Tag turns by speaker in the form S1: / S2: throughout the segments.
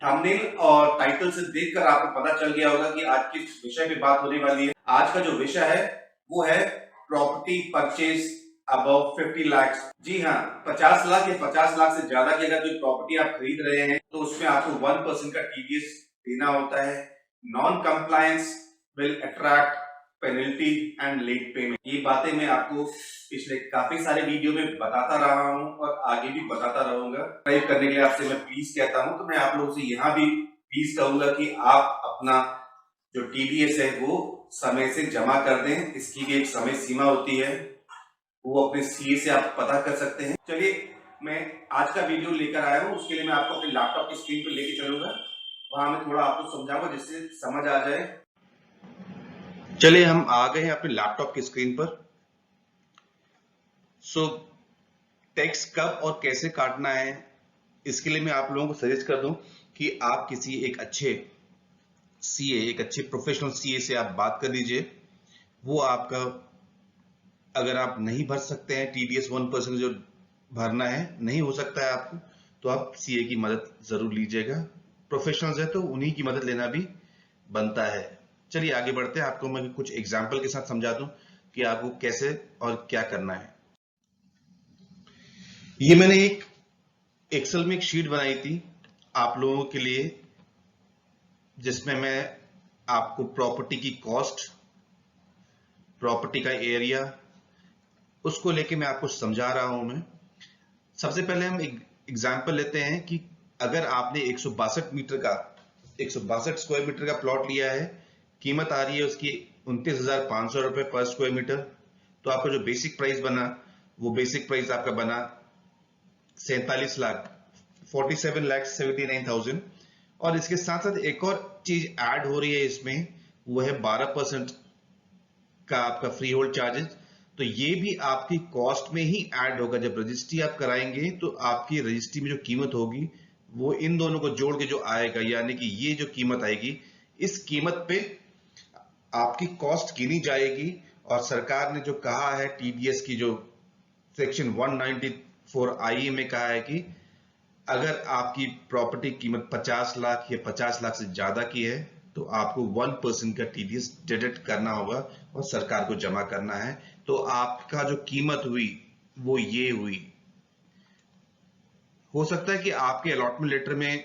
S1: Thumbnail और title से देखकर आपको पता चल गया होगा कि आज किस विषय पे बात होने वाली है। आज का जो विषय है वो है प्रॉपर्टी परचेज अबव 50 लाख। जी हाँ, 50 लाख या 50 लाख से ज्यादा की अगर कोई प्रॉपर्टी आप खरीद रहे हैं तो उसमें आपको 1% का टीडीएस देना होता है। Non compliance will attract penalty and let payment. ये बातें मैं आपको पिछले काफी सारे वीडियो में बताता रहा हूं और आगे भी बताता रहूंगा। सब्सक्राइब करने के लिए आपसे मैं प्लीज कहता हूं, तो मैं आप लोगों से यहाँ भी प्लीज कहूंगा कि आप अपना जो टीडीएस है वो समय से जमा कर दें। इसकी भी एक समय सीमा होती है, वो अपने सीए से आप पता कर सकते हैं। चलिए, मैं आज का वीडियो लेकर आया हूँ, उसके लिए मैं आपको अपने लैपटॉप की स्क्रीन पर लेके चलूंगा, वहां मैं थोड़ा आपको समझाऊंगा जिससे समझ आ जाए। चलिए, हम आ गए हैं अपने लैपटॉप की स्क्रीन पर। सो टैक्स कब और कैसे काटना है, इसके लिए मैं आप लोगों को सजेस्ट कर दूं कि आप किसी एक अच्छे सीए, एक अच्छे प्रोफेशनल सीए से आप बात कर लीजिए। वो आपका, अगर आप नहीं भर सकते हैं टीडीएस 1% जो भरना है, नहीं हो सकता है आपको, तो आप सीए की मदद जरूर लीजिएगा। प्रोफेशनल्स है तो उन्हीं की मदद लेना भी बनता है। चलिए आगे बढ़ते हैं, आपको मैं कुछ एग्जाम्पल के साथ समझा दूं कि आपको कैसे और क्या करना है। ये मैंने एक एक्सेल में एक शीट बनाई थी आप लोगों के लिए, जिसमें मैं आपको प्रॉपर्टी की कॉस्ट, प्रॉपर्टी का एरिया, उसको लेके मैं आपको समझा रहा हूं। मैं सबसे पहले हम एक एग्जांपल लेते हैं कि अगर आपने 162 मीटर का, 162 स्क्वायर मीटर का प्लॉट लिया है, कीमत आ रही है उसकी 29,500 रुपए पर स्क्वायर मीटर, तो आपका जो बेसिक प्राइस बना, वो बेसिक प्राइस आपका बना 47 लाख, 47,79,000। और इसके साथ साथ एक और चीज ऐड हो रही है इसमें, वो है 12% का आपका फ्री होल्ड चार्जेस। तो ये भी आपकी कॉस्ट में ही ऐड होगा। जब रजिस्ट्री आप कराएंगे तो आपकी रजिस्ट्री में जो कीमत होगी वो इन दोनों को जोड़ के जो आएगा, यानी कि ये जो कीमत आएगी, इस कीमत पे आपकी कॉस्ट गिनी जाएगी। और सरकार ने जो कहा है टीडीएस की, जो सेक्शन 194 आई में कहा है कि अगर आपकी प्रॉपर्टी कीमत 50 लाख या 50 लाख से ज्यादा की है तो आपको 1% का टीडीएस डिडक्ट करना होगा और सरकार को जमा करना है। तो आपका जो कीमत हुई वो ये हुई। हो सकता है कि आपके अलॉटमेंट लेटर में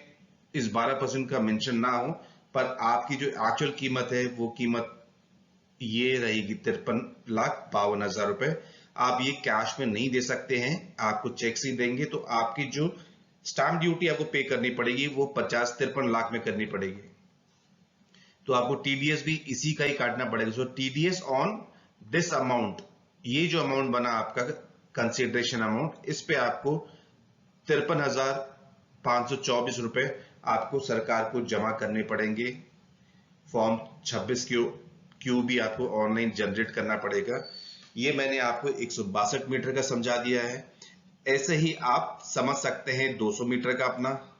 S1: इस 12% का मेंशन ना हो, पर आपकी जो एक्चुअल कीमत है वो कीमत ये रहेगी 53,52,000 रुपए। आप ये कैश में नहीं दे सकते हैं, आपको चेक से देंगे। तो आपकी जो स्टैंप ड्यूटी आपको पे करनी पड़ेगी वो 53 लाख में करनी पड़ेगी। तो आपको टीडीएस भी इसी का ही काटना पड़ेगा। सो टीडीएस ऑन दिस अमाउंट, ये जो अमाउंट बना आपका कंसिडरेशन अमाउंट, इस पे आपको 53,524 रुपए आपको सरकार को जमा करने पड़ेंगे। फॉर्म 26 क्यू भी आपको ऑनलाइन जनरेट करना पड़ेगा। ये मैंने आपको 162 मीटर का समझा दिया है। ऐसे ही आप समझ सकते हैं 200 मीटर का अपना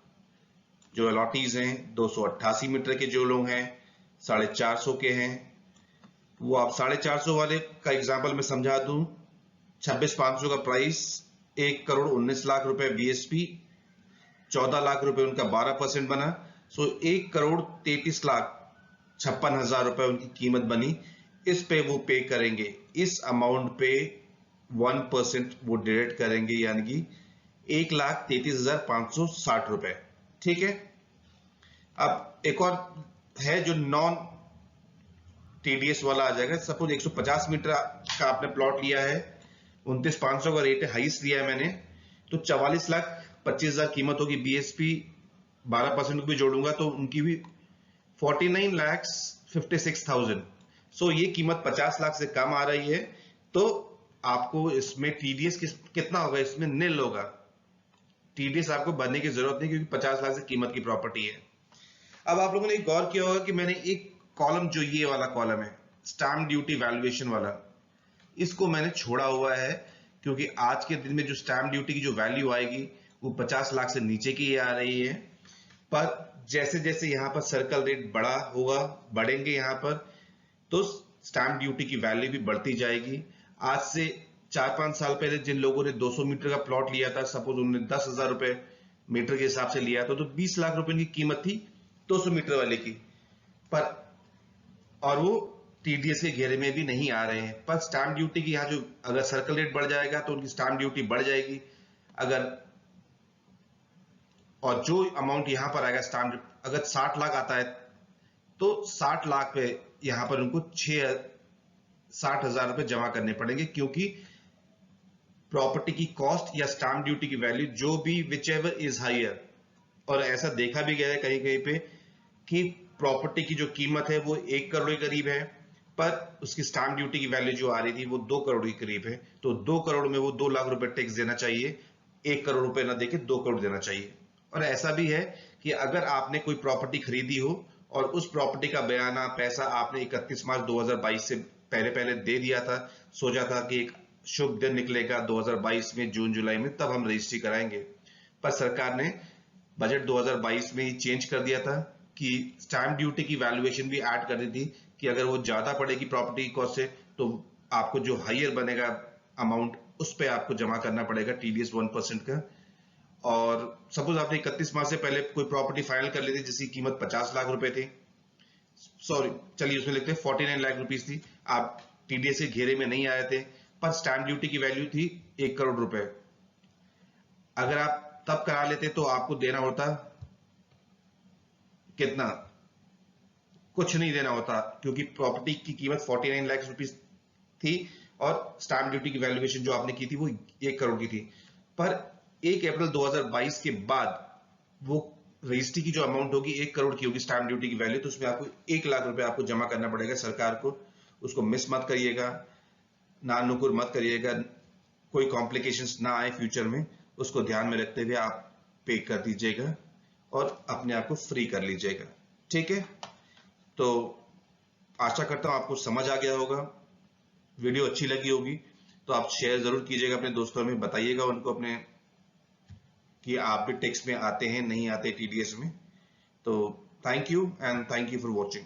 S1: जो अलॉटीज हैं, 288 मीटर के जो लोग हैं, 450 के हैं, वो आप 450 वाले का एग्जांपल मैं समझा दूं। 26,500 का प्राइस, 1,19,00,000 रुपए बीएसपी, 14 लाख रुपए उनका 12% बना। सो 1,33,56,000 रुपए उनकी कीमत बनी। इस पे वो पे करेंगे, इस अमाउंट पे 1% वो डिडक्ट करेंगे, यानी कि 1,33,560 रुपए। ठीक है। अब एक और है जो नॉन टीडीएस वाला आ जाएगा। सपोज 150 मीटर का आपने प्लॉट लिया है, 29,500 का रेट है, हाईएस्ट लिया है मैंने, तो 44,25,000 कीमत होगी। बीएसपी 12% भी जोड़ूंगा तो उनकी भी 49,56,000। सो ये कीमत 50 लाख से कम आ रही है, तो आपको इसमें टीडीएस कितना होगा, इसमें निल होगा। टीडीएस आपको भरने की जरूरत नहीं, क्योंकि 50 लाख से कीमत की प्रॉपर्टी है। अब आप लोगों ने गौर किया होगा कि मैंने एक कॉलम, जो ये वाला कॉलम है स्टैंप ड्यूटी वैल्यूएशन वाला, इसको मैंने छोड़ा हुआ है, क्योंकि आज के दिन में जो स्टैंप ड्यूटी की जो वैल्यू आएगी वो 50 लाख से नीचे की आ रही है। पर जैसे जैसे यहाँ पर सर्कल रेट बड़ा होगा, बढ़ेंगे यहाँ पर, तो स्टैंप ड्यूटी की वैल्यू भी बढ़ती जाएगी। आज से 4-5 साल पहले जिन लोगों ने 200 मीटर का प्लॉट लिया था, सपोज उन्होंने 10,000 रुपए मीटर के हिसाब से लिया तो 20 लाख रुपए की कीमत थी 200 मीटर वाले की, पर और वो टीडीएस के घेरे में भी नहीं आ रहे हैं। पर स्टैंप ड्यूटी की यहाँ जो अगर सर्कल रेट बढ़ जाएगा तो उनकी स्टैंप ड्यूटी बढ़ जाएगी। अगर और जो अमाउंट यहां पर आएगा स्टैंप, अगर 60 लाख आता है तो 60 लाख पे यहां पर उनको 60,000 रुपए जमा करने पड़ेंगे, क्योंकि प्रॉपर्टी की कॉस्ट या स्टैंप ड्यूटी की वैल्यू जो भी विच एवर इज हायर, और ऐसा देखा भी गया है कहीं कहीं पे कि प्रॉपर्टी की जो कीमत है वो 1 करोड़ के करीब है, पर उसकी स्टैंप ड्यूटी की वैल्यू जो आ रही थी वो 2 करोड़ के करीब है। तो 2 करोड़ में वो 2 लाख रुपए टैक्स देना चाहिए, 1 करोड़ रुपए ना देके 2 करोड़ देना चाहिए। और ऐसा भी है कि अगर आपने कोई प्रॉपर्टी खरीदी हो और उस प्रॉपर्टी का बयाना पैसा आपने 31 मार्च 2022 से पहले पहले दे दिया था, सोचा था कि एक शुभ दिन निकलेगा 2022 में जून जुलाई में तब हम रजिस्ट्री कराएंगे, पर सरकार ने बजट 2022 में ही चेंज कर दिया था कि स्टैंप ड्यूटी की वैल्यूएशन भी ऐड कर दी थी कि अगर वो ज्यादा पड़ेगी प्रॉपर्टी की कॉस्ट से तो आपको जो हायर बनेगा अमाउंट उस पर आपको जमा करना पड़ेगा टीडीएस 1% का। और सपोज आपने 31 मार्च से पहले कोई प्रॉपर्टी फाइनल कर ली थी जिसकी कीमत 50 लाख रुपए थी, सॉरी चलिए उसमें लिखते हैं 49 लाख रुपीस थी, आप टीडीएस के घेरे में नहीं आए थे, पर स्टैंप ड्यूटी की वैल्यू थी 1 करोड़ रुपए। अगर आप तब करा लेते तो आपको देना होता कितना, कुछ नहीं देना होता, क्योंकि प्रॉपर्टी की कीमत 49 लाख रुपीस थी और स्टैंप ड्यूटी की वैल्यूएशन जो आपने की थी वो 1 करोड़ की थी। पर 1 अप्रैल 2022 के बाद वो रजिस्ट्री की जो अमाउंट होगी 1 करोड़ की होगी स्टैंप ड्यूटी की वैल्यू, तो उसमें आपको 1 लाख रुपए आपको जमा करना पड़ेगा सरकार को। उसको मिस मत करिएगा, ना नुकुर मत करिएगा, कोई कॉम्प्लिकेशंस ना आए फ्यूचर में, उसको ध्यान में रखते हुए आप पे कर दीजिएगा और अपने आप को फ्री कर लीजिएगा। ठीक है, तो आशा करता हूं आपको समझ आ गया होगा, वीडियो अच्छी लगी होगी तो आप शेयर जरूर कीजिएगा अपने दोस्तों में, बताइएगा उनको अपने कि आप भी टैक्स में आते हैं नहीं आते टीडीएस में। तो thank you and thank you for watching.